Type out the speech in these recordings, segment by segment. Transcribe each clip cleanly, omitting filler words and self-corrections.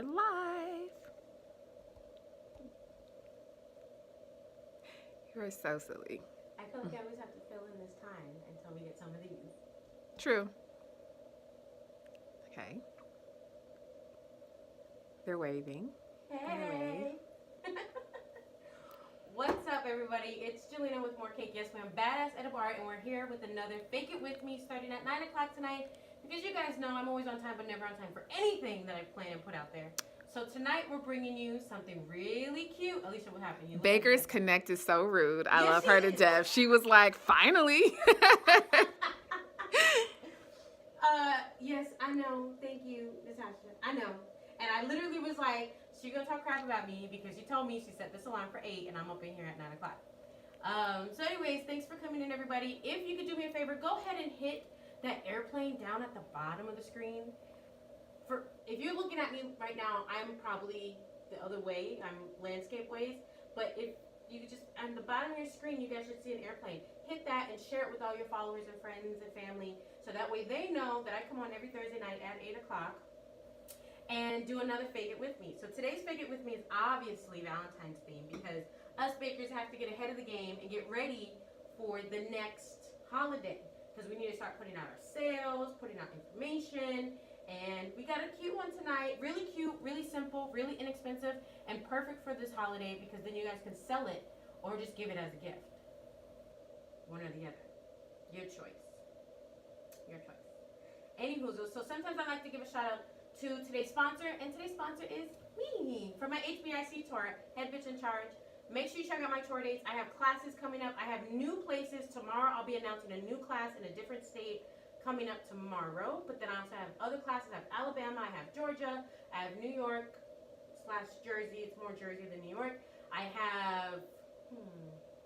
we're live. You're so silly. I feel like I always have to fill in this time until we get some of these. True. Okay. They're waving. Hey! What's up, everybody? It's Jelena with More Cake. Yes, ma'am. Badass at a bar, and we're here with another Fake It With Me starting at 9 o'clock tonight. Because you guys know I'm always on time, but never on time for anything that I plan and put out there. So tonight we're bringing you something really cute. Alicia, what happened? You look Baker's like Connect is so rude. I Yes, love she her to is. death. She was like, finally. Yes, I know. Thank you, Natasha. I know. And I literally was like, she's going to talk crap about me because she told me she set this alarm for 8 and I'm up in here at 9 o'clock. So anyways, thanks for coming in, everybody. If you could do me a favor, go ahead and hit that airplane down at the bottom of the screen. If you're looking at me right now, I'm probably the other way. I'm landscape ways. But if you could just, on the bottom of your screen, you guys should see an airplane. Hit that and share it with all your followers and friends and family. So that way they know that I come on every Thursday night at 8 o'clock and do another Fake It With Me. So today's Fake It With Me is obviously Valentine's theme because us bakers have to get ahead of the game and get ready for the next holiday. Because we need to start putting out our sales, putting out information. And we got a cute one tonight. Really cute, really simple, really inexpensive, and perfect for this holiday because then you guys can sell it or just give it as a gift. One or the other. Your choice. Your choice. Anywho, so sometimes I like to give a shout out to today's sponsor, and today's sponsor is me for my HBIC tour, Head Bitch in Charge. Make sure you check out my tour dates. I have classes coming up. I have new places. Tomorrow I'll be announcing a new class in a different state coming up tomorrow. But then I also have other classes. I have Alabama. I have Georgia. I have New York / Jersey. It's more Jersey than New York. I have,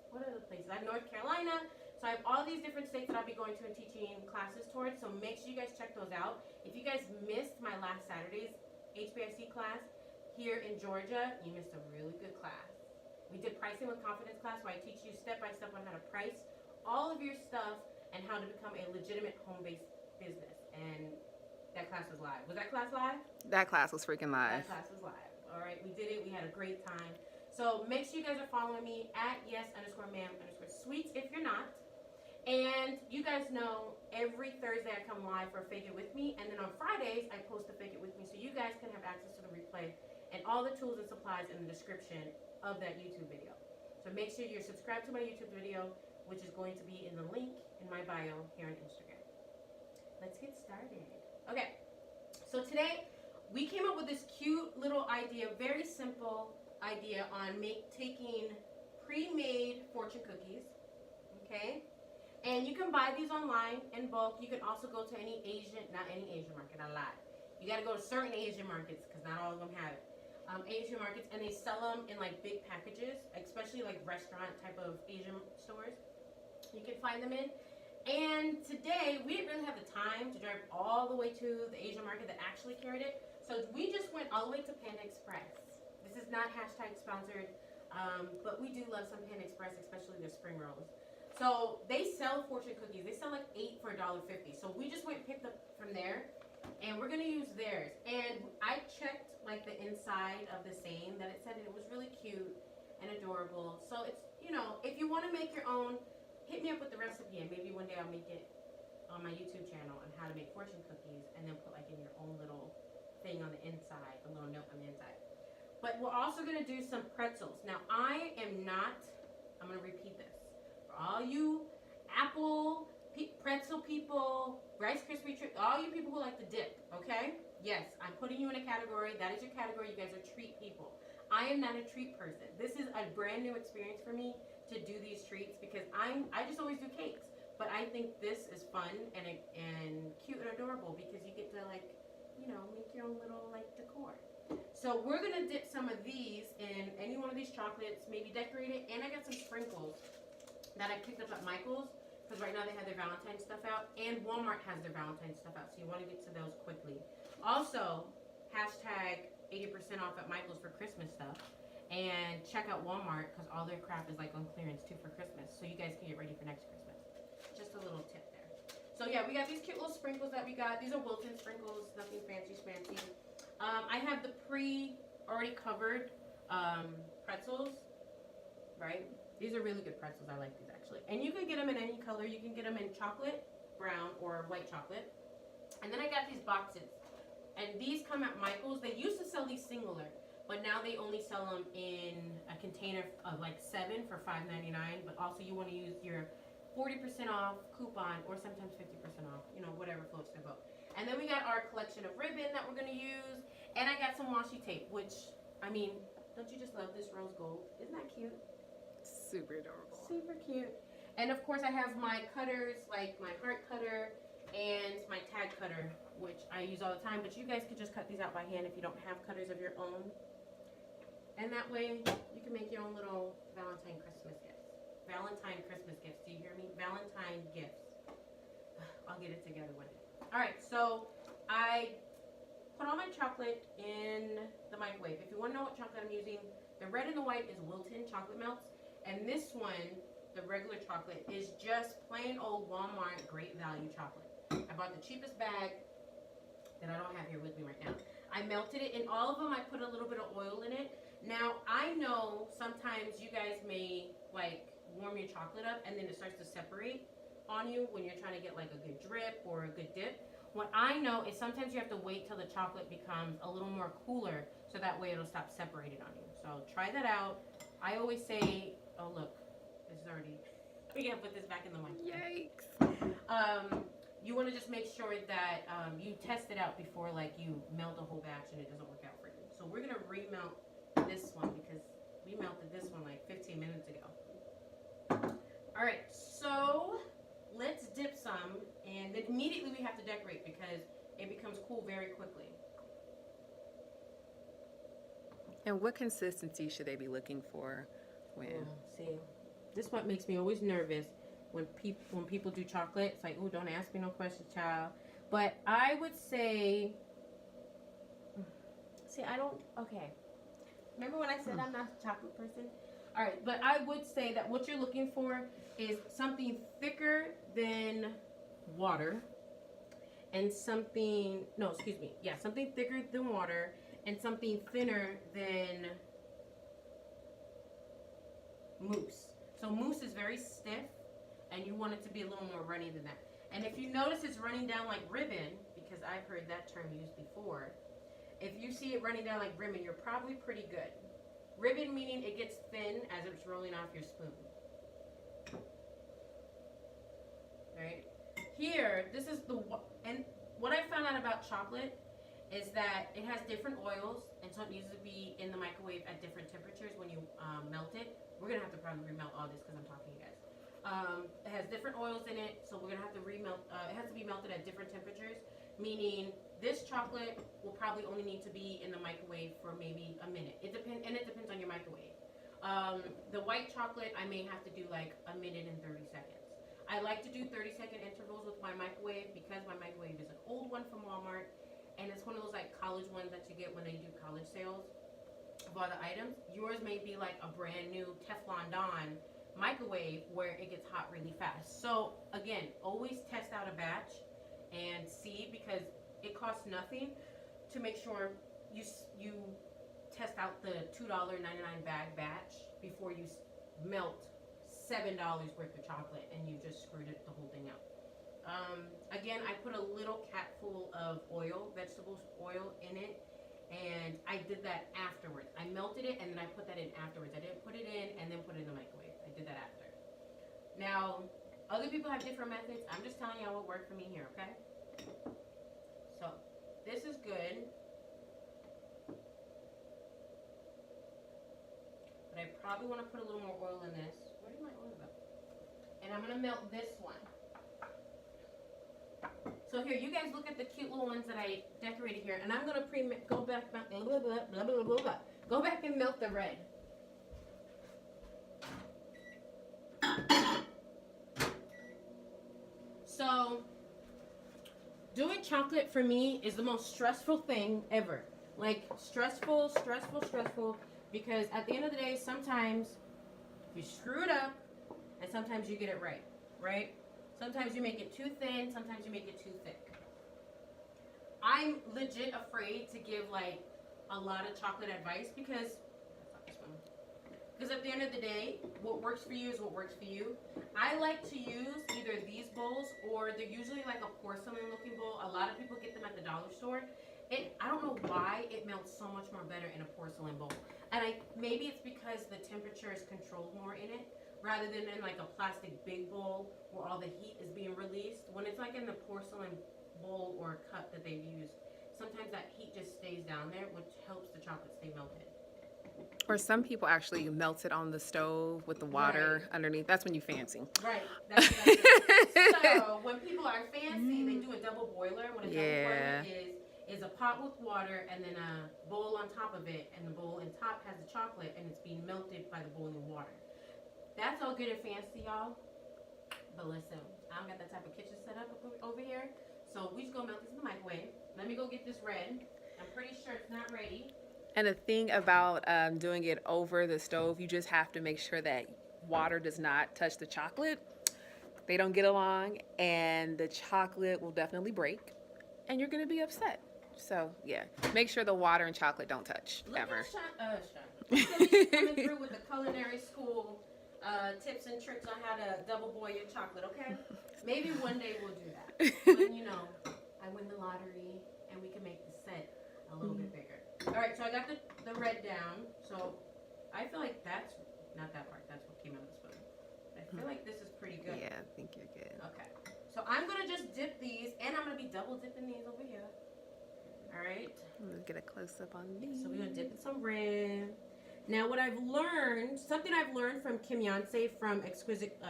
what other places? I have North Carolina. So I have all these different states that I'll be going to and teaching classes towards. So make sure you guys check those out. If you guys missed my last Saturday's HBIC class here in Georgia, you missed a really good class. We did Pricing with Confidence class where I teach you step by step on how to price all of your stuff and how to become a legitimate home-based business. And that class was live. Was that class live? That class was freaking live. That class was live. All right, we did it. We had a great time. So make sure you guys are following me at yes_ma'am_sweets if you're not. And you guys know every Thursday I come live for Fake It With Me. And then on Fridays, I post a Fake It With Me so you guys can have access to the replay and all the tools and supplies in the description of that YouTube video. So make sure you're subscribed to my YouTube video, which is going to be in the link in my bio here on Instagram. Let's get started. Okay, so today we came up with this cute little idea, very simple idea on taking pre-made fortune cookies, okay? And you can buy these online in bulk. You can also go to any not any Asian market, I lied. You gotta go to certain Asian markets because not all of them have it. Asian markets, and they sell them in like big packages, especially like restaurant type of Asian stores. You can find them in. And today we didn't really have the time to drive all the way to the Asian market that actually carried it, so we just went all the way to Panda Express. This is not hashtag sponsored, but we do love some Panda Express, especially their spring rolls. So they sell fortune cookies. They sell like 8 for $1.50. So we just went and picked up from there, and we're gonna use theirs. And I checked like the inside of the same that it said it was really cute and adorable. So it's, if you want to make your own, hit me up with the recipe, and maybe one day I'll make it on my YouTube channel on how to make fortune cookies, and then put like in your own little thing on the inside, a little note on the inside. But we're also gonna do some pretzels. Now I'm gonna repeat this. All you apple pretzel people, Rice Krispie treat, all you people who like to dip, okay? Yes, I'm putting you in a category. That is your category. You guys are treat people. I am not a treat person. This is a brand new experience for me to do these treats because I just always do cakes. But I think this is fun and cute and adorable because you get to make your own little decor. So we're gonna dip some of these in any one of these chocolates, maybe decorate it, and I got some sprinkles that I picked up at Michael's because right now they have their Valentine's stuff out, and Walmart has their Valentine's stuff out, so you want to get to those quickly. Also, hashtag 80% off at Michael's for Christmas stuff, and check out Walmart because all their crap is on clearance too for Christmas, so you guys can get ready for next Christmas. Just a little tip there. So yeah, we got these cute little sprinkles that we got. These are Wilton sprinkles, nothing fancy schmancy. I have the already covered pretzels, right? These are really good pretzels. I like these actually. And you can get them in any color. You can get them in chocolate, brown, or white chocolate. And then I got these boxes. And these come at Michael's. They used to sell these singular, but now they only sell them in a container of like 7 for $5.99. But also you want to use your 40% off coupon or sometimes 50% off, you know, whatever floats your boat. And then we got our collection of ribbon that we're going to use. And I got some washi tape, which, I mean, don't you just love this rose gold? Isn't that cute? Super adorable. Super cute. And of course I have my cutters, like my heart cutter and my tag cutter, which I use all the time. But you guys could just cut these out by hand if you don't have cutters of your own. And that way you can make your own little Valentine Christmas gifts. Valentine Christmas gifts. Do you hear me? Valentine gifts. I'll get it together one day. Alright, so I put all my chocolate in the microwave. If you want to know what chocolate I'm using, the red and the white is Wilton chocolate melts. And this one, the regular chocolate, is just plain old Walmart Great Value chocolate. I bought the cheapest bag that I don't have here with me right now. I melted it. In all of them, I put a little bit of oil in it. Now, I know sometimes you guys may, like, warm your chocolate up and then it starts to separate on you when you're trying to get, like, a good drip or a good dip. What I know is sometimes you have to wait till the chocolate becomes a little more cooler so that way it'll stop separating on you. So try that out. I always say, oh look, this is already, we gotta put this back in the mic. Yikes. You wanna just make sure that you test it out before like you melt a whole batch and it doesn't work out for you. So we're gonna remelt this one because we melted this one like 15 minutes ago. All right, so let's dip some and then immediately we have to decorate because it becomes cool very quickly. And what consistency should they be looking for when? See, this is what makes me always nervous when people do chocolate. It's like, oh, don't ask me no questions, child. But I would say, okay. Remember when I said I'm not a chocolate person? All right, but I would say that what you're looking for is something thicker than water and something thicker than water and something thinner than mousse. So mousse is very stiff and you want it to be a little more runny than that. And if you notice it's running down like ribbon, because I've heard that term used before, if you see it running down like ribbon, you're probably pretty good. Ribbon meaning it gets thin as it's rolling off your spoon. Right? Here, this is and what I found out about chocolate is that it has different oils, and so it needs to be in the microwave at different temperatures when you melt it. We're gonna have to probably remelt all this because I'm talking to you guys. It has different oils in it, so we're gonna have to remelt. It has to be melted at different temperatures, meaning this chocolate will probably only need to be in the microwave for maybe a minute. It depends on your microwave. The white chocolate, I may have to do like a minute and 30 seconds. I like to do 30-second intervals with my microwave because my microwave is an old one from Walmart, and it's one of those like college ones that you get when they do college sales of all the items. Yours may be like a brand new Teflon Don microwave where it gets hot really fast. So again, always test out a batch and see, because it costs nothing to make sure you test out the $2.99 bag batch before you melt $7 worth of chocolate and you just screwed the whole thing out. Again, I put a little capful of oil, vegetable oil in it, and I did that afterwards. I melted it and then I put that in afterwards. I didn't put it in and then put it in the microwave. I did that after. Now, other people have different methods. I'm just telling y'all what worked for me here, okay? So, this is good. But I probably want to put a little more oil in this. Where did my oil go? And I'm going to melt this one. So here, you guys look at the cute little ones that I decorated here, and I'm gonna go back and melt the red. So, doing chocolate for me is the most stressful thing ever. Like stressful, because at the end of the day, sometimes you screw it up, and sometimes you get it right, right? Sometimes you make it too thin, sometimes you make it too thick. I'm legit afraid to give like a lot of chocolate advice because at the end of the day, what works for you is what works for you. I like to use either these bowls or they're usually like a porcelain looking bowl. A lot of people get them at the dollar store. I don't know why it melts so much more better in a porcelain bowl. And maybe it's because the temperature is controlled more in it rather than in like a plastic big bowl where all the heat is being released. When it's like in the porcelain bowl or cup that they've used, sometimes that heat just stays down there, which helps the chocolate stay melted. Or some people actually melt it on the stove with the water underneath. That's when you fancy. Right. That's what I So when people are fancy, they do a double boiler. What a double boiler is a pot with water and then a bowl on top of it, and the bowl on top has the chocolate and it's being melted by the boiling water. That's all good and fancy, y'all. But listen, I don't got that type of kitchen set up over here. So we just gonna melt this in the microwave. Let me go get this red. I'm pretty sure it's not ready. And the thing about doing it over the stove, you just have to make sure that water does not touch the chocolate. They don't get along, and the chocolate will definitely break, and you're going to be upset. So, yeah, make sure the water and chocolate don't touch, Look ever. At Sean. Coming through with the culinary school tips and tricks on how to double boil your chocolate, okay? Maybe one day we'll do that. When, you know, I win the lottery, and we can make the set a little bit bigger. All right, so I got the red down. So I feel like that's not that part. That's what came out of the spoon. I feel like this is pretty good. Yeah, I think you're good. Okay. So I'm going to just dip these, and I'm going to be double dipping these over here. All right. I'm going to get a close-up on these. So we're going to dip in some red. Now what I've learned, something I've learned from Kim Yonsei from Exquisite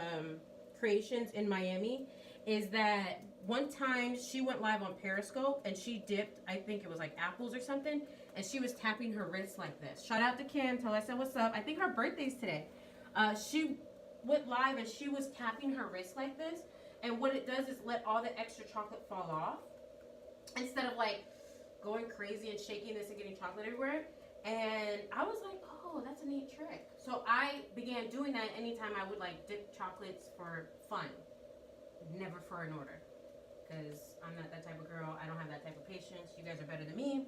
Creations in Miami, is that one time she went live on Periscope and she dipped, I think it was like apples or something, and she was tapping her wrist like this. Shout out to Kim, tell her I said what's up. I think her birthday's today. She went live and she was tapping her wrist like this, and what it does is let all the extra chocolate fall off instead of like going crazy and shaking this and getting chocolate everywhere. And I was like, oh, that's a neat trick. So I began doing that anytime I would like dip chocolates for fun, never for an order. Because I'm not that type of girl. I don't have that type of patience. You guys are better than me.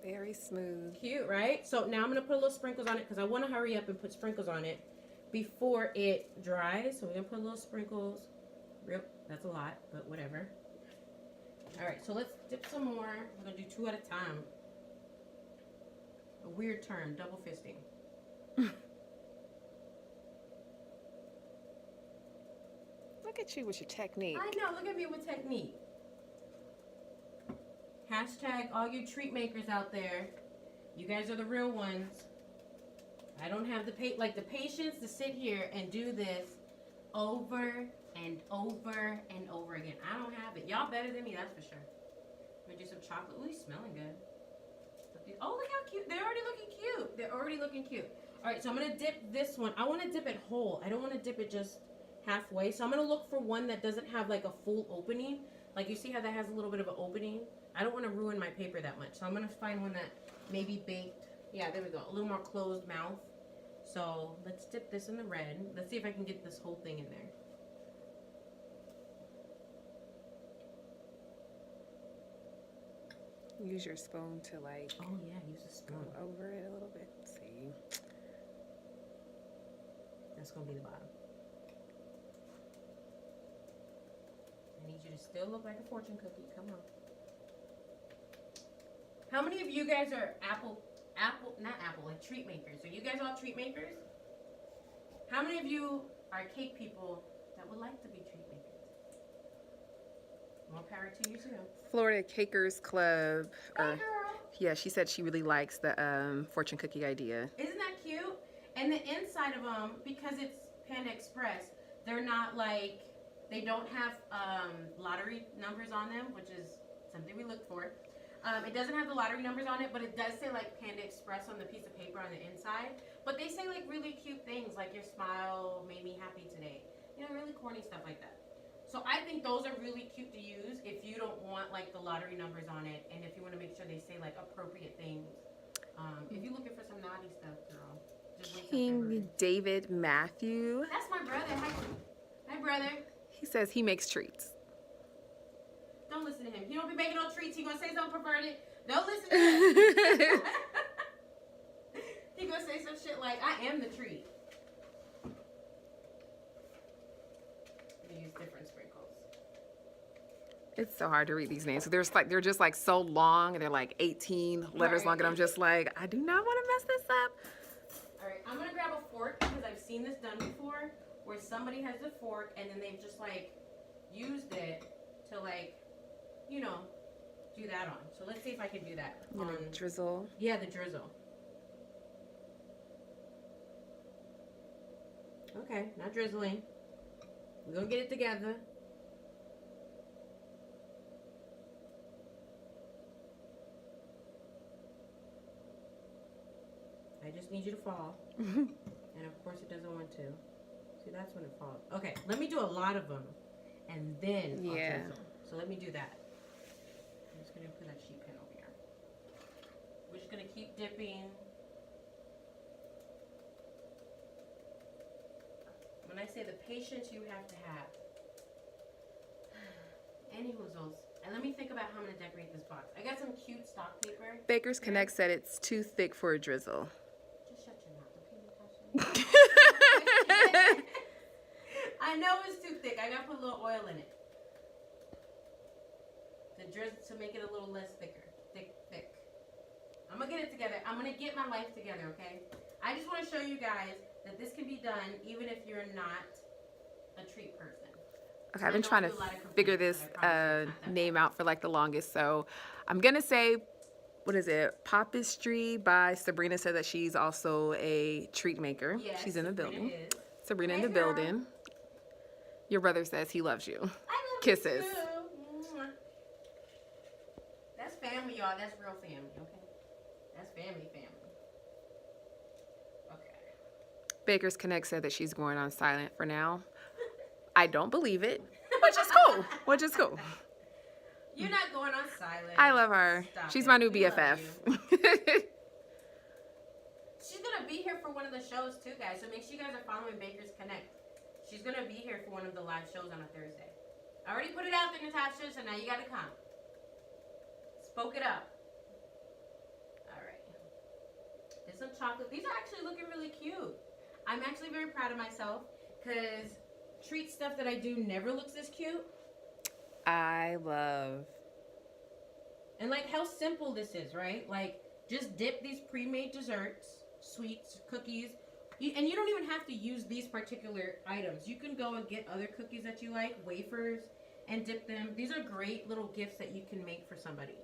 Very smooth. Cute, right? So now I'm going to put a little sprinkles on it because I want to hurry up and put sprinkles on it before it dries. So we're going to put a little sprinkles. That's a lot, but whatever. All right, so let's dip some more. We're going to do 2 at a time. A weird term, double fisting. Look at you with your technique. I know, look at me with technique. Hashtag all you treat makers out there. You guys are the real ones. I don't have the patience to sit here and do this over and over and over again. I don't have it. Y'all better than me, that's for sure. I'm gonna do some chocolate. Ooh, he's smelling good. Oh, look how cute. They're already looking cute. They're already looking cute. All right, so I'm gonna dip this one. I want to dip it whole. I don't want to dip it just halfway. So I'm gonna look for one that doesn't have like a full opening. Like you see how that has a little bit of an opening? I don't want to ruin my paper that much. So I'm gonna find one that maybe baked. Yeah, there we go. A little more closed mouth. So let's dip this in the red. Let's see if I can get this whole thing in there. Use your spoon to like. Oh yeah, use a spoon. Go over it a little bit. See. That's gonna be the bottom. I need you to still look like a fortune cookie. Come on. How many of you guys are like treat makers? Are you guys all treat makers? How many of you are cake people that would like to be treat makers? More power to you too. Florida Cakers Club. Hey girl. Yeah, she said she really likes the fortune cookie idea. Isn't that cute? And the inside of them, because it's Panda Express, they're not like, they don't have lottery numbers on them, which is something we look for. It doesn't have the lottery numbers on it, but it does say like Panda Express on the piece of paper on the inside. But they say like really cute things, like your smile made me happy today. You know, really corny stuff like that. So I think those are really cute to use if you don't want like the lottery numbers on it, and if you want to make sure they say like appropriate things. If you're looking for some naughty stuff, girl, just wait till February. King David Matthew. That's my brother. Hi, brother. He says he makes treats. Don't listen to him. He don't be making no treats. He gonna say something perverted. Don't listen to him. He gonna say some shit like, I am the treat. We use different sprinkles. It's so hard to read these names. They're just like so long, and they're like 18 letters Right. long, and I'm just like, I do not want to mess this up. Alright, I'm gonna grab a fork because I've seen this done before where somebody has a fork and then they've just like used it to like, you know, do that on. So let's see if I can do that. I'm gonna drizzle. Yeah, the drizzle. Okay, not drizzling. We're gonna get it together. I just need you to fall. And of course it doesn't want to. See, that's when it falls. Okay, let me do a lot of them. And then I'll drizzle. So let me do that. I'm just gonna put that sheet pan over here. We're just gonna keep dipping. When I say the patience you have to have. Any results. And let me think about how I'm gonna decorate this box. I got some cute stock paper. Baker's Connect said it's too thick for a drizzle. Just shut your mouth, okay, Natasha? I know it's too thick. I gotta put a little oil in it. The drizzle to make it a little less thicker. Thick. I'm gonna get it together. I'm gonna get my life together, okay? I just want to show you guys that this can be done even if you're not a treat person. Okay, I've been trying to figure this name out for like the longest, so I'm gonna say, what is it? Papistry by Sabrina said that she's also a treat maker. Yes, she's in the Sabrina building. is. Sabrina Hey, in the girl. building. Your brother says he loves you. I love Kisses. you too. Mwah. That's family, y'all. That's real family, okay? That's family. Okay. Baker's Connect said that she's going on silent for now. I don't believe it, which is cool. You're not going on silent. I love her. Stop She's it. my new We love BFF. you. She's gonna be here for one of the shows too, guys. So make sure you guys are following Baker's Connect. She's gonna be here for one of the live shows on a Thursday. I already put it out there, Natasha, so now you gotta come. Spoke it up. Alright. There's some chocolate. These are actually looking really cute. I'm actually very proud of myself because treat stuff that I do never looks this cute. I love. And like how simple this is, right? Like just dip these pre-made desserts, sweets, cookies. And you don't even have to use these particular items. You can go and get other cookies that you like, wafers, and dip them. These are great little gifts that you can make for somebody.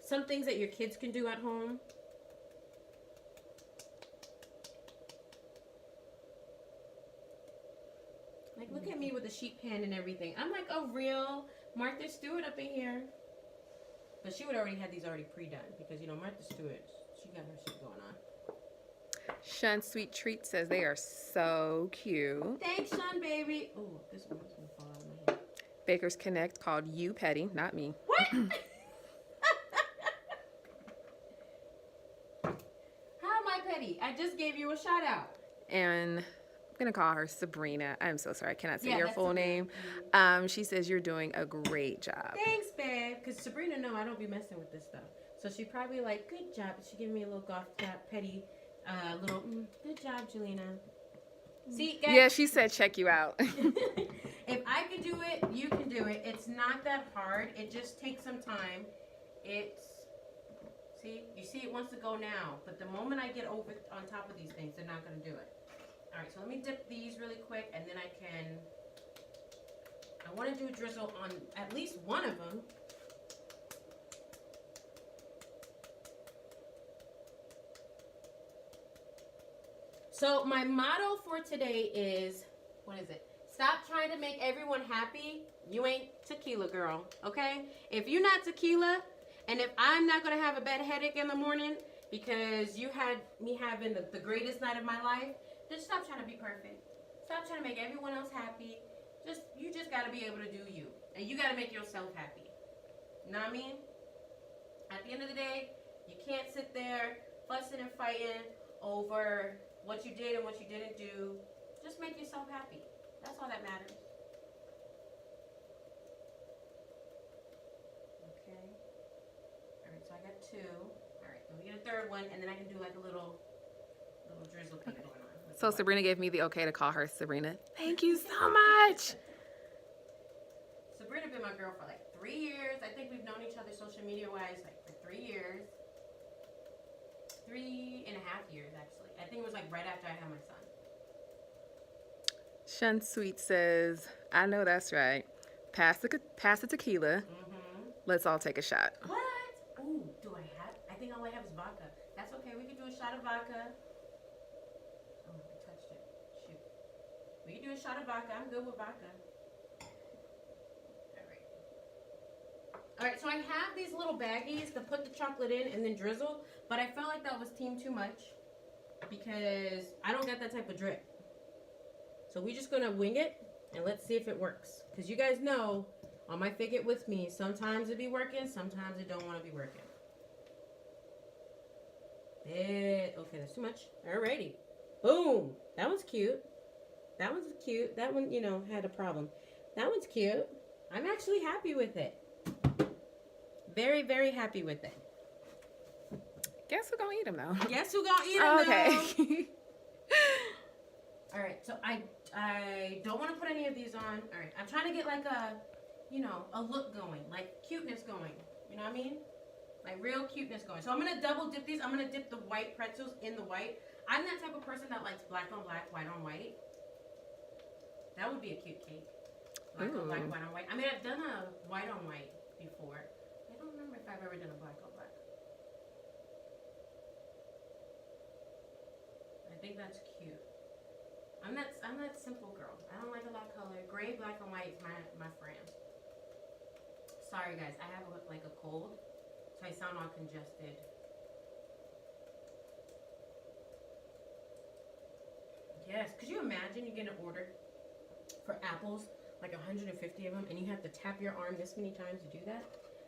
Some things that your kids can do at home. Like, look at me with the sheet pan and everything. I'm like a real Martha Stewart up in here. But she would already have these already pre-done because, you know, Martha Stewart, she got her shit going on. Shun Sweet Treat says they are so cute. Thanks, Sean, baby. Oh, this one's gonna fall out of my hand. Baker's Connect called you petty, not me. What? How am I petty? I just gave you a shout out. And I'm gonna call her Sabrina. I'm so sorry, I cannot say Yeah, your that's full Sabrina. name. She says you're doing a great job. Thanks, babe. Because Sabrina, no, I don't be messing with this stuff. So she probably like, good job. She gave me a little golf clap, petty, little, good job, Jelena. See, guys. Yeah, she said check you out. If I can do it, you can do it. It's not that hard. It just takes some time. See, you see it wants to go now. But the moment I get over on top of these things, they're not going to do it. All right, so let me dip these really quick, and then I want to do a drizzle on at least one of them. So my motto for today is, what is it? Stop trying to make everyone happy. You ain't tequila, girl, okay? If you're not tequila, and if I'm not going to have a bad headache in the morning because you had me having the greatest night of my life, then stop trying to be perfect. Stop trying to make everyone else happy. You just got to be able to do you. And you got to make yourself happy. You know what I mean? At the end of the day, you can't sit there fussing and fighting over what you did and what you didn't do. Just make yourself happy. That's all that matters. Okay. All right, so I two. All right, then we get a third one, and then I can do like a little drizzle thing going on. So Sabrina gave me the okay to call her Sabrina. Thank you so much. Sabrina been my girl for like 3 years. I think we've known each other social media wise like for 3 years. 3.5 years actually. I think it was like right after I had my son. Shun Sweet says, I know that's right. Pass the tequila. Let's all take a shot. What? Ooh, do I have? I think all I have is vodka. That's okay. We could do a shot of vodka. Oh, I touched it. Shoot. We could do a shot of vodka. I'm good with vodka. All right, so I have these little baggies to put the chocolate in and then drizzle, but I felt like that was team too much because I don't get that type of drip. So we're just gonna wing it and let's see if it works. Because you guys know, on my Fake It With Me, sometimes it be working, sometimes it don't want to be working. Okay, that's too much. Alrighty. Boom. That one's cute. That one's cute. That one, you know, had a problem. That one's cute. I'm actually happy with it. Very, very happy with it. Guess who gonna eat them though? Guess who gonna eat them though? Okay. All right, so I don't want to put any of these on. All right, I'm trying to get like a, you know, a look going, like cuteness going. You know what I mean? Like real cuteness going. So I'm gonna double dip these. I'm gonna dip the white pretzels in the white. I'm that type of person that likes black on black, white on white. That would be a cute cake. Black on black, white on white. I mean, I've done a white on white before. I don't remember if I've ever done a black on black. I think that's cute. I'm that simple girl. I don't like a lot of color. Gray, black, and white is my friend. Sorry guys, I have like a cold, so I sound all congested. Yes, could you imagine you get an order for apples, like 150 of them, and you have to tap your arm this many times to do that?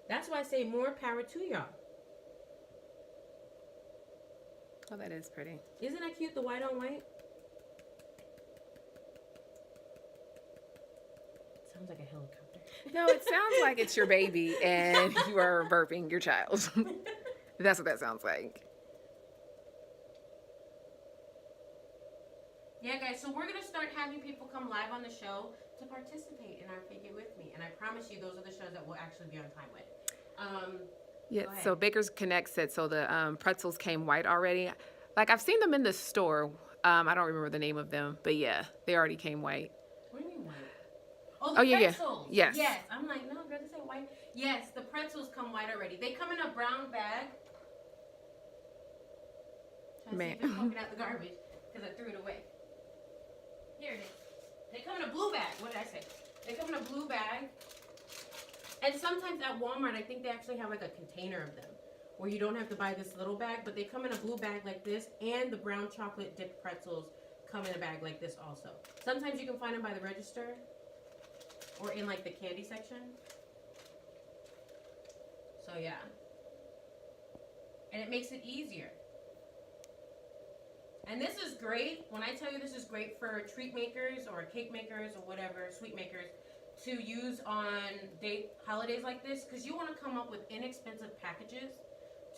That's why I say more power to y'all. Oh, that is pretty. Isn't that cute, the white on white? Sounds like a helicopter. No, it sounds like it's your baby and you are burping your child. That's what that sounds like. Yeah, guys, so we're going to start having people come live on the show to participate in our Fake It With Me. And I promise you, those are the shows that we'll actually be on time with. Yeah, so Baker's Connect said, so the pretzels came white already. Like, I've seen them in the store. I don't remember the name of them, but yeah, they already came white. What do you mean white? Oh, the pretzels. Yeah. Yes. I'm like, no, I'd rather say white. Yes, the pretzels come white already. They come in a brown bag. Trying to see if it's poking out the garbage because I threw it away. Here it is. They come in a blue bag. What did I say? They come in a blue bag. And sometimes at Walmart, I think they actually have like a container of them where you don't have to buy this little bag, but they come in a blue bag like this, and the brown chocolate dipped pretzels come in a bag like this also. Sometimes you can find them by the register or in like the candy section. So yeah. And it makes it easier. And this is great. When I tell you this is great for treat makers or cake makers or whatever, sweet makers, to use on holidays like this, because you want to come up with inexpensive packages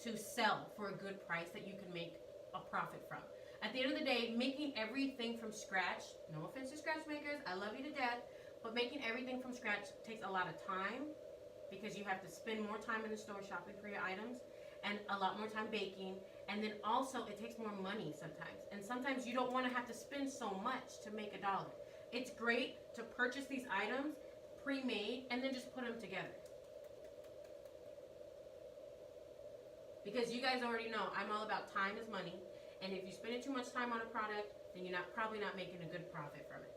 to sell for a good price that you can make a profit from. At the end of the day, making everything from scratch, no offense to scratch makers, I love you to death, but making everything from scratch takes a lot of time because you have to spend more time in the store shopping for your items and a lot more time baking, and then also it takes more money sometimes. And sometimes you don't want to have to spend so much to make $1. It's great to purchase these items pre-made and then just put them together. Because you guys already know I'm all about time is money, and if you're spending too much time on a product, then you're probably not making a good profit from it.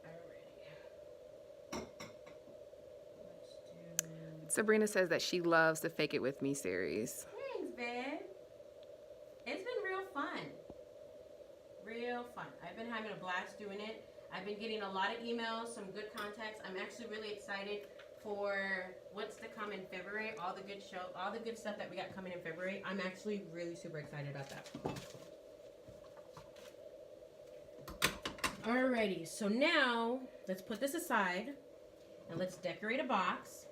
Alrighty. Let's do... Sabrina says that she loves the Fake It With Me series. Thanks, babe. It's been real fun. Real fun. I've been having a blast doing it. I've been getting a lot of emails, some good contacts. I'm actually really excited for what's to come in February, all the good stuff that we got coming in February. I'm actually really super excited about that. Alrighty, so now let's put this aside and let's decorate a box.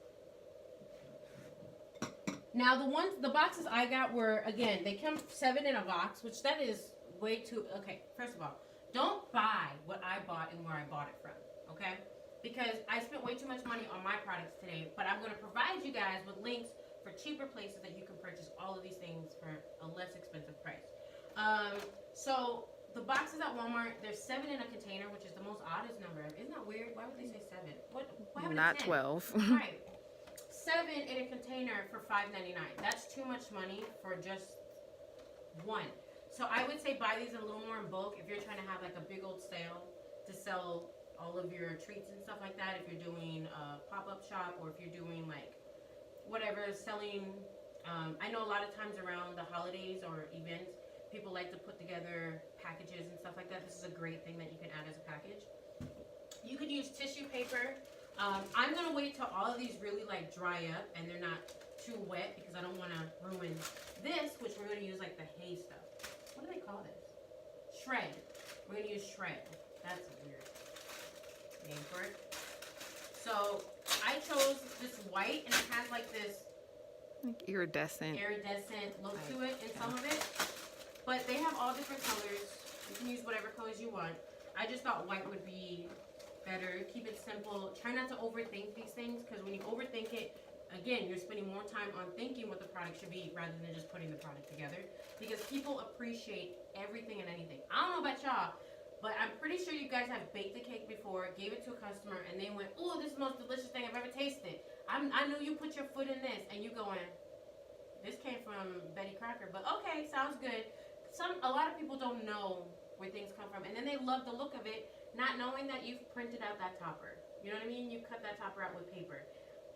Now the boxes I got were, again, they come 7 in a box, which that is way too. Okay, first of all, don't buy what I bought and where I bought it from. Okay, because I spent way too much money on my products today. But I'm going to provide you guys with links for cheaper places that you can purchase all of these things for a less expensive price. So the boxes at Walmart, there's 7 in a container, which is the most oddest number. Isn't that weird? Why would they say 7? Why would Not it 10? 12. Right. 7 in a container for $5.99. That's too much money for just one. So I would say buy these a little more in bulk if you're trying to have like a big old sale to sell all of your treats and stuff like that. If you're doing a pop-up shop, or if you're doing like whatever selling. I know a lot of times around the holidays or events, people like to put together packages and stuff like that. This is a great thing that you can add as a package. You could use tissue paper. I'm going to wait till all of these really like dry up and they're not too wet, because I don't want to ruin this, which we're going to use like the hay stuff. What do they call this? Shred. We're going to use shred. That's a weird name for it. So I chose this white, and it has like this Like iridescent look to it in some of it. But they have all different colors. You can use whatever colors you want. I just thought white would be better. Keep it simple. Try not to overthink these things, because when you overthink it, again, you're spending more time on thinking what the product should be rather than just putting the product together. Because people appreciate everything and anything. I don't know about y'all, but I'm pretty sure you guys have baked a cake before, gave it to a customer, and they went, "Oh, this is the most delicious thing I've ever tasted. I know you put your foot in this," and you going, "This came from Betty Crocker, but okay, sounds good." A lot of people don't know where things come from, and then they love the look of it, not knowing that you've printed out that topper. You know what I mean? You cut that topper out with paper.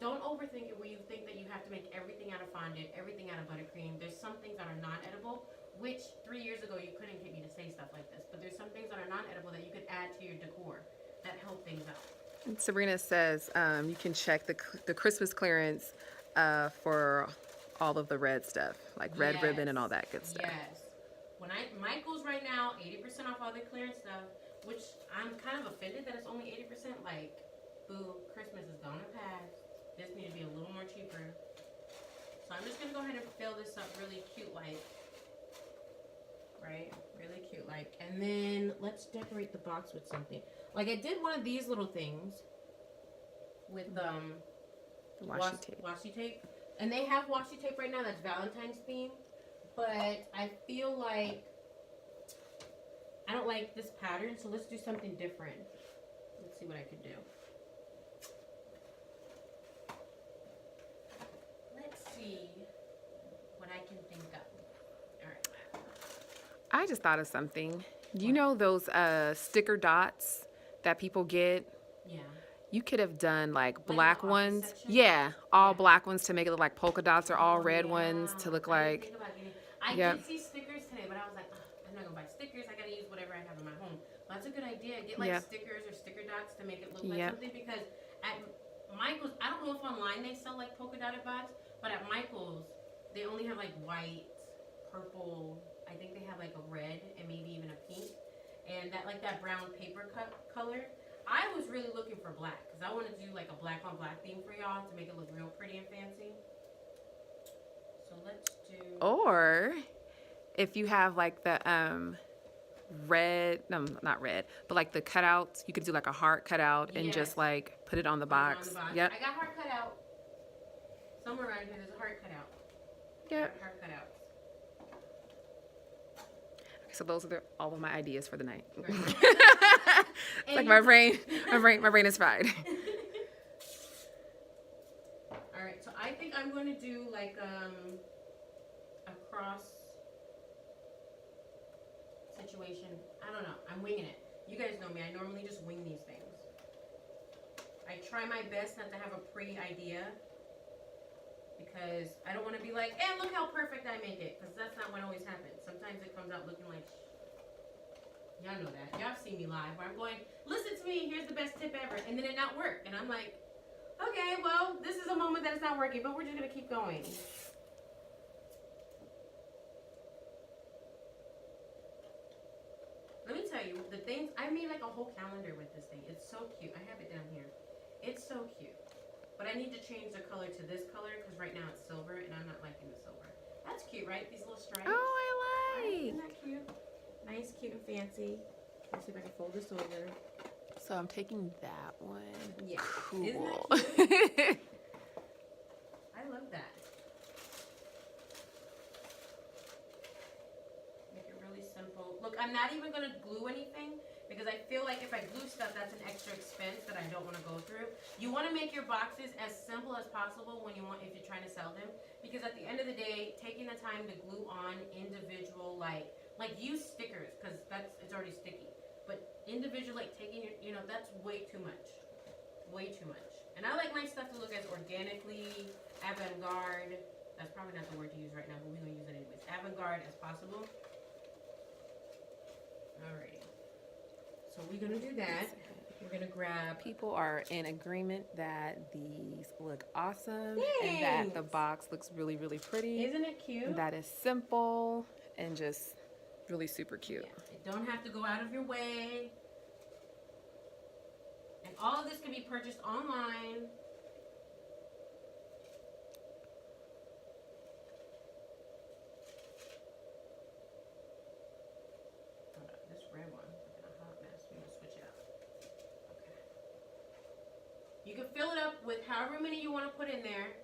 Don't overthink it where you think that you have to make everything out of fondant, everything out of buttercream. There's some things that are non-edible, which 3 years ago you couldn't get me to say stuff like this. But there's some things that are non-edible that you could add to your decor that help things out. And Sabrina says you can check the Christmas clearance for all of the red stuff, like red ribbon and all that good stuff. Yes. Michael's right now 80% off all the clearance stuff, which I'm kind of offended that it's only 80%. Like, boo, Christmas is gonna pass. This needs to be a little more cheaper. So I'm just gonna go ahead and fill this up really cute like. Right? Really cute like. And then let's decorate the box with something. Like, I did one of these little things with washi tape. And they have washi tape right now that's Valentine's theme. But I feel like I don't like this pattern, so let's do something different. Let's see what I could do. Let's see what I can think of. All right. I just thought of something. You know those sticker dots that people get? Yeah. You could have done like the black office ones. section? Yeah, all Yeah. black ones to make it look like polka dots, or all red Yeah. ones to look I didn't like. think about getting. I Yep. did see stickers today, but I was like, I'm not gonna buy stickers. I gotta use whatever I have in my home. But that's a good idea. Get like Yep. stickers or sticker dots to make it look like Yep. something. Because at Michael's, I don't know if online they sell like polka dotted bots, but at Michael's they only have like white, purple. I think they have like a red and maybe even a pink, and that like that brown paper cut color. I was really looking for black because I wanted to do like a black on black theme for y'all to make it look real pretty and fancy. So let's do. Or if you have like the red, no, not red, but like the cutouts, you could do like a heart cutout and Yes. just like put it on the Put it on box. the box. Yep. I got heart cut out. Somewhere around here there's a heart cut out. Yep. Heart cutouts. So those are all of my ideas for the night. Right. It's like my brain is fried. All right, so I think I'm going to do like a cross situation. I don't know. I'm winging it. You guys know me. I normally just wing these things. I try my best not to have a pre-idea because I don't want to be like, "Hey, look how perfect I make it," because that's not what always happens. Sometimes it comes out looking like. Y'all know that. Y'all have seen me live where I'm going, "Listen to me, here's the best tip ever," and then it not work. And I'm like, okay, well, this is a moment that it's not working, but we're just going to keep going. Let me tell you, the things, I made like a whole calendar with this thing. It's so cute. I have it down here. It's so cute. but I need to change the color to this color because right now it's silver and I'm not liking the silver. That's cute, right? These little stripes. Oh, Right? I Isn't like. that cute? Nice, cute, and fancy. Let's see if I can fold this over. So I'm taking that one. Yeah. Cool. Isn't that I love that. Make it really simple. Look, I'm not even going to glue anything because I feel like if I glue stuff, that's an extra expense that I don't want to go through. You want to make your boxes as simple as possible when if you're trying to sell them, because at the end of the day, taking the time to glue on individual like use stickers because it's already sticky. But individual like taking your that's way too much. Way too much. And I like my stuff to look as organically avant-garde. That's probably not the word to use right now, but we're gonna use it anyways. Avant-garde as possible. Alrighty. So we're gonna do that. We're gonna grab. People are in agreement that these look awesome and that the Thanks. box looks really, really pretty. Isn't it cute? And that is simple and just really super cute. Yeah. It don't have to go out of your way. And all of this can be purchased online. Hold on, this red one is looking a hot mess. We're gonna switch it up. Okay. You can fill it up with however many you want to put in there.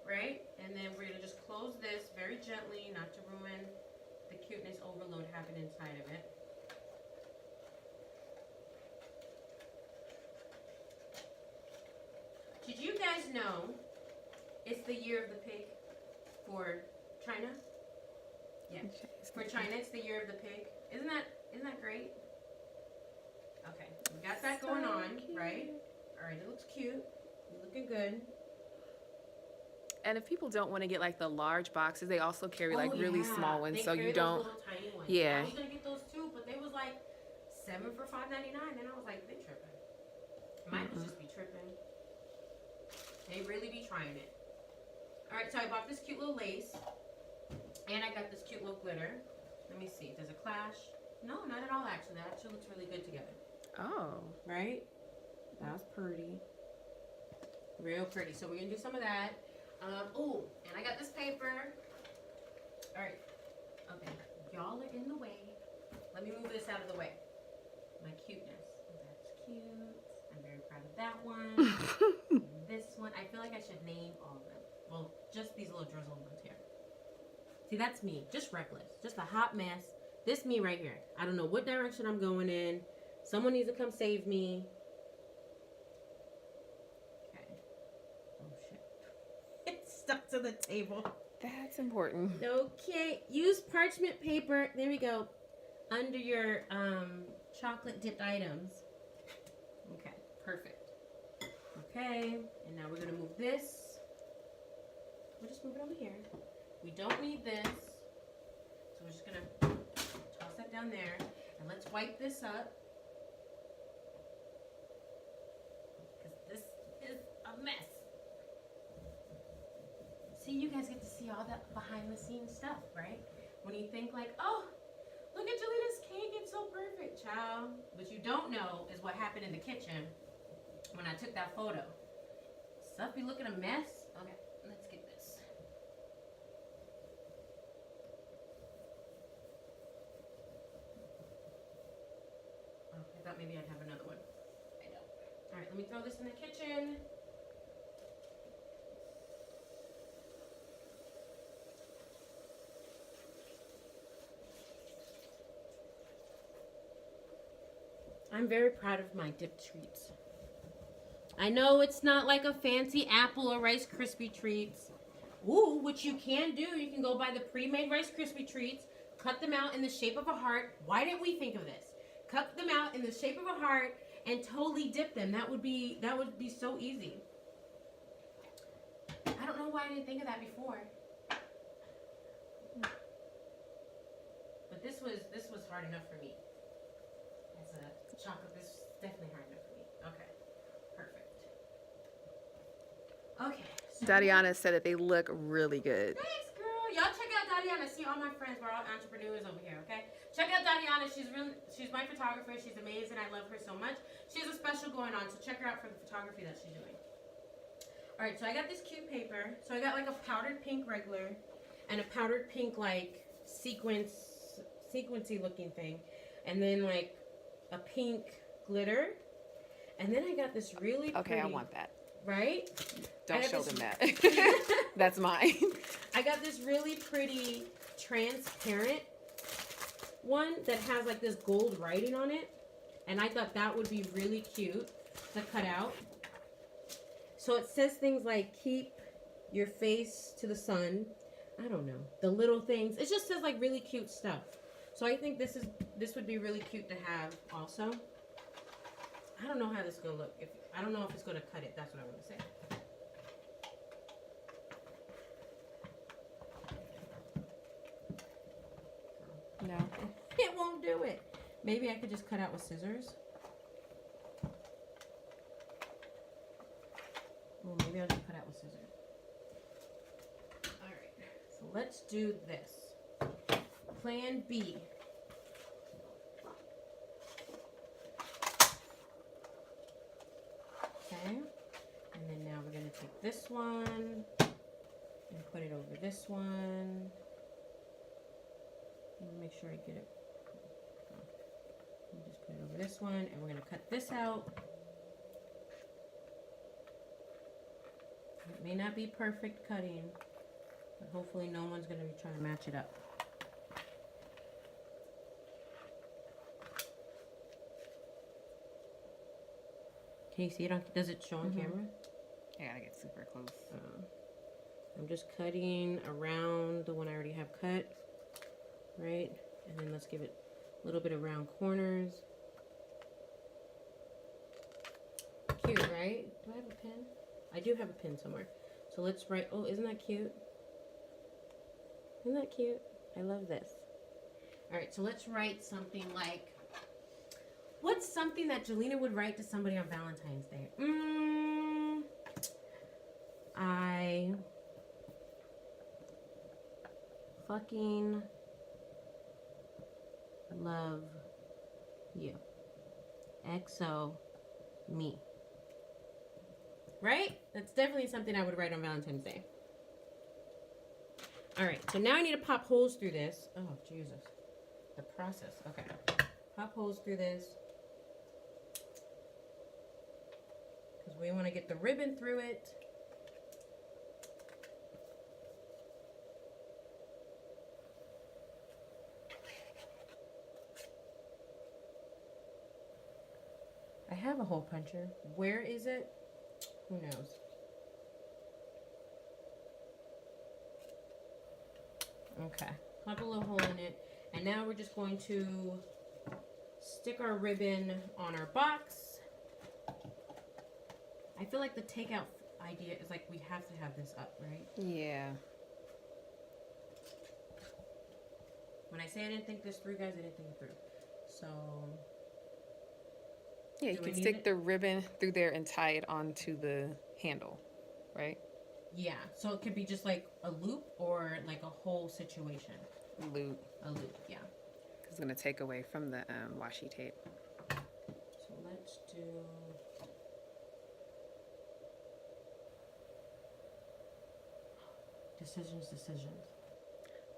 Right? And then we're gonna just close this very gently, not to ruin the cuteness overload happening inside of it. Did you guys know it's the year of the pig for China? Yeah. For China, it's the year of the pig. Isn't that great? Okay, we got that going on, right? All right, it looks cute. You're looking good. And if people don't want to get like the large boxes, they also carry like really yeah. small ones, They so carry you those don't. little tiny ones. Yeah. I was gonna get those too, but they was like 7 for $5.99, and I was like, they tripping. Might just be tripping. They really be trying it. All right, so I bought this cute little lace, and I got this cute little glitter. Let me see. Does it clash? No, not at all. Actually, that actually looks really good together. Oh. Right? That's pretty. Real pretty. So we're gonna do some of that. Oh, and I got this paper. All right. Okay. Y'all are in the way. Let me move this out of the way. My cuteness. That's cute. I'm very proud of that one. This one. I feel like I should name all of them. Well, just these little drizzle ones here. See, that's me. Just reckless. Just a hot mess. This me right here. I don't know what direction I'm going in. Someone needs to come save me. Stuck to the table. That's important. Okay, use parchment paper. There we go. Under your chocolate dipped items. Okay, perfect. Okay, and now we're gonna move this. We'll just move it over here. We don't need this, so we're just gonna toss that down there, and let's wipe this up because this is a mess. See, you guys get to see all that behind the scenes stuff, right? When you think like, oh, look at Jalena's cake, it's so perfect, child. What you don't know is what happened in the kitchen when I took that photo. Stuff be looking a mess. Okay, let's get this. Oh, I thought maybe I'd have another one. I don't. All right, let me throw this in the kitchen. I'm very proud of my dipped treats. I know it's not like a fancy apple or Rice Krispie treats. Ooh, which you can do. You can go buy the pre-made Rice Krispie treats, cut them out in the shape of a heart. Why didn't we think of this? Cut them out in the shape of a heart and totally dip them. That would be so easy. I don't know why I didn't think of that before. But this was hard enough for me. As a chocolate, this is definitely hard enough for me. Okay, perfect. Okay. So Dadiana said that they look really good. thanks, girl. Y'all check out Dadiana. See all my friends. We're all entrepreneurs over here, okay? check out Dadiana. She's my photographer. She's amazing. I love her so much. She has a special going on, so check her out for the photography that she's doing. All right, so I got this cute paper. So I got like a powdered pink regular and a powdered pink like sequency looking thing, and then like a pink glitter, and then I got this really Okay, pretty, I want that. right? Don't show them that. That's mine. I got this really pretty transparent one that has like this gold writing on it, and I thought that would be really cute to cut out. So it says things like keep your face to the sun. I don't know, the little things. It just says like really cute stuff. So I think this would be really cute to have also. I don't know how this is gonna look. I don't know if it's gonna cut it. That's what I want to say. No. It won't do it. Maybe I could just cut out with scissors. Well, maybe I'll just cut out with scissors. Alright, so let's do this. Plan B. Okay, and then now we're going to take this one and put it over this one. Let me make sure I get it. Just put it over this one, and we're going to cut this out. It may not be perfect cutting, but hopefully no one's going to be trying to match it up. Can you see it on, does it show on camera? I gotta get super close. I'm just cutting around the one I already have cut, right? And then let's give it a little bit of round corners. Cute, right? Do I have a pen? I do have a pin somewhere. So let's write, oh, isn't that cute? Isn't that cute? I love this. All right, so let's write something like, what's something that Jelena would write to somebody on Valentine's Day? I fucking love you. XO me. Right? That's definitely something I would write on Valentine's Day. Alright, so now I need to pop holes through this. Oh, Jesus. The process. Okay. Pop holes through this. Because we want to get the ribbon through it. I have a hole puncher. Where is it? Who knows? Okay. Pop a little hole in it. And now we're just going to stick our ribbon on our box. I feel like the takeout idea is like we have to have this up, right? Yeah. When I say I didn't think this through, guys, I didn't think it through. So... Yeah, you can stick the ribbon through there and tie it onto the handle, right? Yeah, so it could be just like a loop or like a whole situation. Loop. A loop, yeah. It's going to take away from the washi tape. So let's do... Decisions.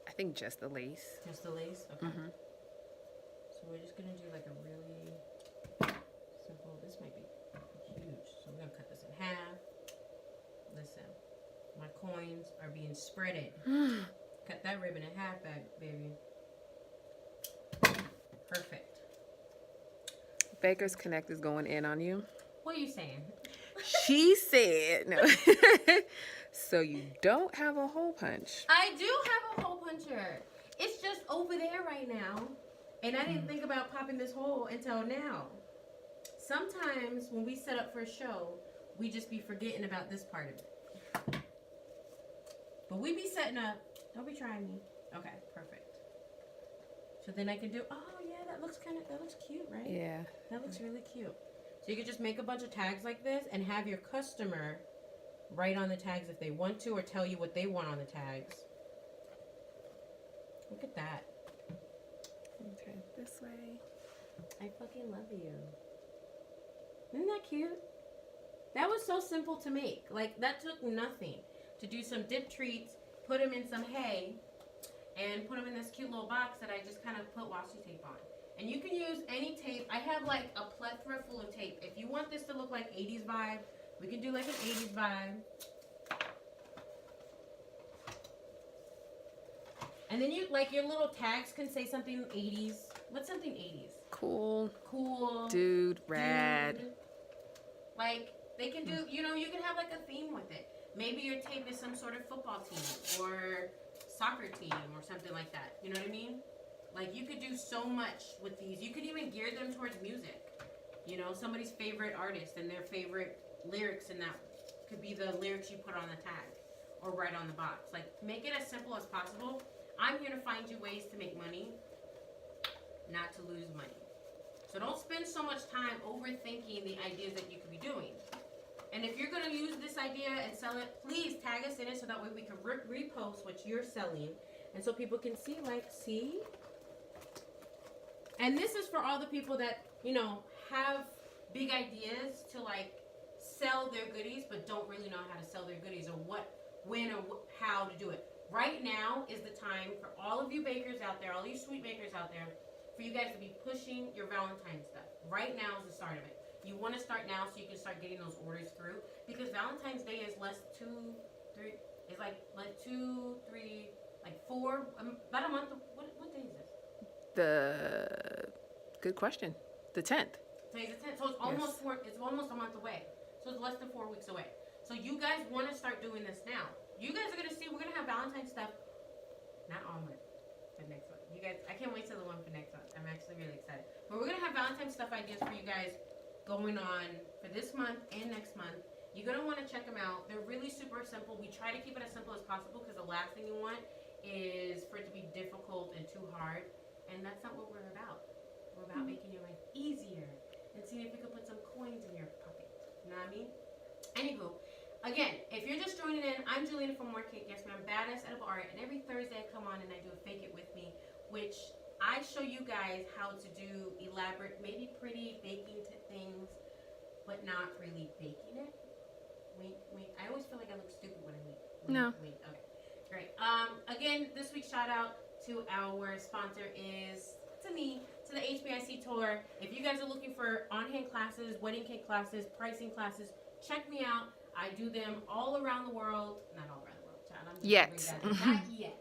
I think just the lace. Just the lace? Okay. Mm-hmm. So we're just going to do like a really simple... This might be huge. So we're going to cut this in half. Listen, my coins are being spreaded. Cut that ribbon in half, baby. Perfect. Baker's Connect is going in on you. What are you saying? She said, no. So you don't have a hole punch. I do have a hole puncher. It's just over there right now. And I didn't think about popping this hole until now. Sometimes when we set up for a show, we just be forgetting about this part of it. But we be setting up. Don't be trying me. Okay, perfect. So then I can do, oh yeah, that looks cute, right? Yeah. That looks really cute. So you could just make a bunch of tags like this and have your customer write on the tags if they want to or tell you what they want on the tags. Look at that. Okay. Okay, this way. I fucking love you. Isn't that cute? That was so simple to make. Like, that took nothing. To do some dip treats, put them in some hay, and put them in this cute little box that I just kind of put washi tape on. And you can use any tape. I have like a plethora full of tape. If you want this to look like 80s vibe, we can do like an 80s vibe. And then you, like, your little tags can say something 80s. What's something 80s? Cool. Cool. Dude, rad. Dude. Like, they can do, you know, you can have like a theme with it. Maybe your tape is some sort of football team or soccer team or something like that. You know what I mean? Like, you could do so much with these. You could even gear them towards music. You know, somebody's favorite artist and their favorite lyrics, and that could be the lyrics you put on the tag or write on the box. Like, make it as simple as possible. I'm here to find you ways to make money, not to lose money. So don't spend so much time overthinking the ideas that you could be doing. And if you're going to use this idea and sell it, please tag us in it so that way we can repost what you're selling. And so people can see, like, see? And this is for all the people that, you know, have big ideas to, like, sell their goodies, but don't really know how to sell their goodies or what, when, or how to do it. Right now is the time for all of you bakers out there, all you sweet makers out there, for you guys to be pushing your Valentine stuff. Right now is the start of it. You want to start now so you can start getting those orders through, because Valentine's Day is less 2, 3. It's like 2, 3, like 4, about a month. What day is this? Good question. The 10th. Today's the 10th, so it's almost it's almost a month away. So it's less than 4 weeks away. So you guys want to start doing this now. You guys are gonna see we're gonna have Valentine's stuff, not all month, but next month. You guys, I can't wait till the one for next month. I'm actually really excited. But we're gonna have Valentine's stuff ideas for you guys going on for this month and next month. You're going to want to check them out. They're really super simple. We try to keep it as simple as possible because the last thing you want is for it to be difficult and too hard. And that's not what we're about. We're about making your life easier and seeing if we can put some coins in your pocket. You know what I mean? Anywho, again, if you're just joining in, I'm Juliana from More Cake Yes Ma'am, Badass Edible Art. And every Thursday I come on and I do a Fake It With Me, which I show you guys how to do elaborate, maybe pretty baking things, but not really baking it. Wink, wink. I always feel like I look stupid when I wink. No. Wink. Okay. Great. Again, this week's shout out to our sponsor is to me, to the HBIC tour. If you guys are looking for on-hand classes, wedding cake classes, pricing classes, check me out. I do them all around the world. Not all around the world, child. I'm just not yet.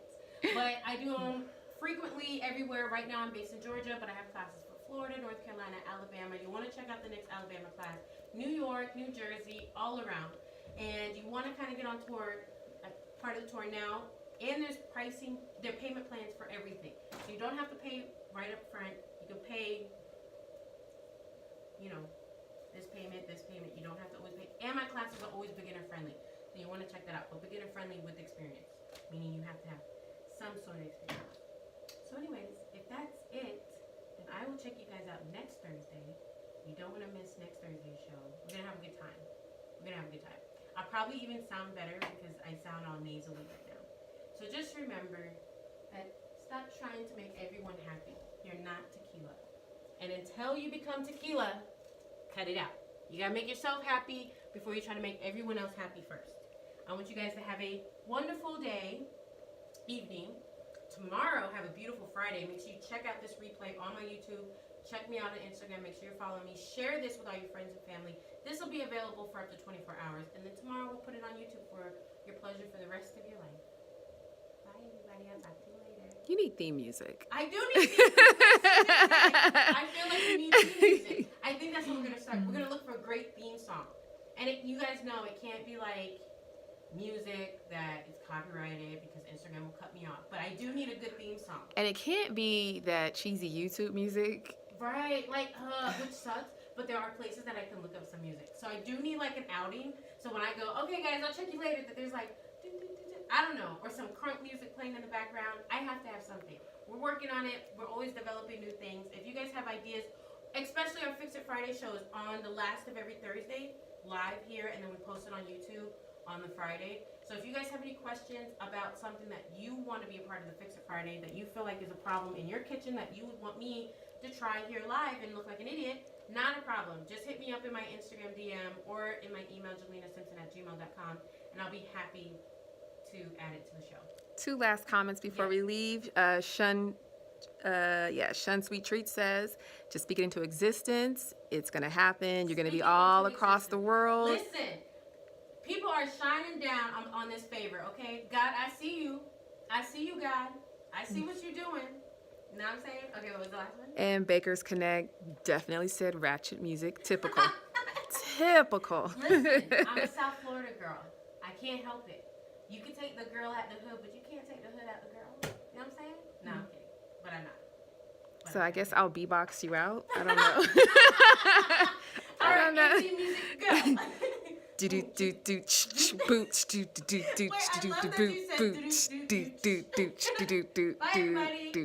But I do them frequently everywhere. Right now I'm based in Georgia, but I have classes for Florida, North Carolina, Alabama. You want to check out the next Alabama class. New York, New Jersey, all around. And you want to kind of get on tour, part of the tour now. And there's pricing, there are payment plans for everything. So you don't have to pay right up front. You can pay, you know, this payment. You don't have to always pay. And my classes are always beginner friendly. So you want to check that out. But beginner friendly with experience, meaning you have to have some sort of experience. So anyways, if that's it, then I will check you guys out next Thursday. You don't want to miss next Thursday's show. We're going to have a good time. I'll probably even sound better because I sound all nasally right now. So just remember that stop trying to make everyone happy. You're not tequila. And until you become tequila, cut it out. You got to make yourself happy before you try to make everyone else happy first. I want you guys to have a wonderful day, evening. Tomorrow, have a beautiful Friday. Make sure you check out this replay on my YouTube. Check me out on Instagram. Make sure you're following me. Share this with all your friends and family. This will be available for up to 24 hours. And then tomorrow, we'll put it on YouTube for your pleasure for the rest of your life. Bye, everybody. I'll talk to you later. You need theme music. I do need theme music. I feel like we need theme music. I think that's what we're going to start. We're going to look for a great theme song. And you guys know it can't be like music that is copyrighted because Instagram will cut me off. But I do need a good theme song. And it can't be that cheesy YouTube music. Right, like, which sucks. But there are places that I can look up some music. So I do need like an outing. So when I go, okay guys, I'll check you later, that there's like, I don't know, or some crunk music playing in the background. I have to have something. We're working on it. We're always developing new things. If you guys have ideas, especially our Fix It Friday shows on the last of every Thursday, live here, and then we post it on YouTube. on the Friday. So if you guys have any questions about something that you want to be a part of the Fix It Friday, that you feel like is a problem in your kitchen that you would want me to try here live and look like an idiot, not a problem. Just hit me up in my Instagram DM or in my email, JalenaSimpson@gmail.com, and I'll be happy to add it to the show. 2 last comments before we leave. Shun Sweet Treat says, just speak it into existence. It's going to happen. You're going to be all across the world. Listen, people are shining down on this favor, okay? God, I see you. I see you, God. I see what you're doing. You know what I'm saying? Okay, what was the last one? And Baker's Connect definitely said ratchet music. Typical. Typical. Listen, I'm a South Florida girl. I can't help it. You can take the girl at the hood, but you can't take the hood at the girl. You know what I'm saying? No, I'm kidding. But I'm not. So I guess I'll beatbox you out. I don't know. All right, NT music, go. Do do do do boots do do do do do do do boots do do do do do do do do do.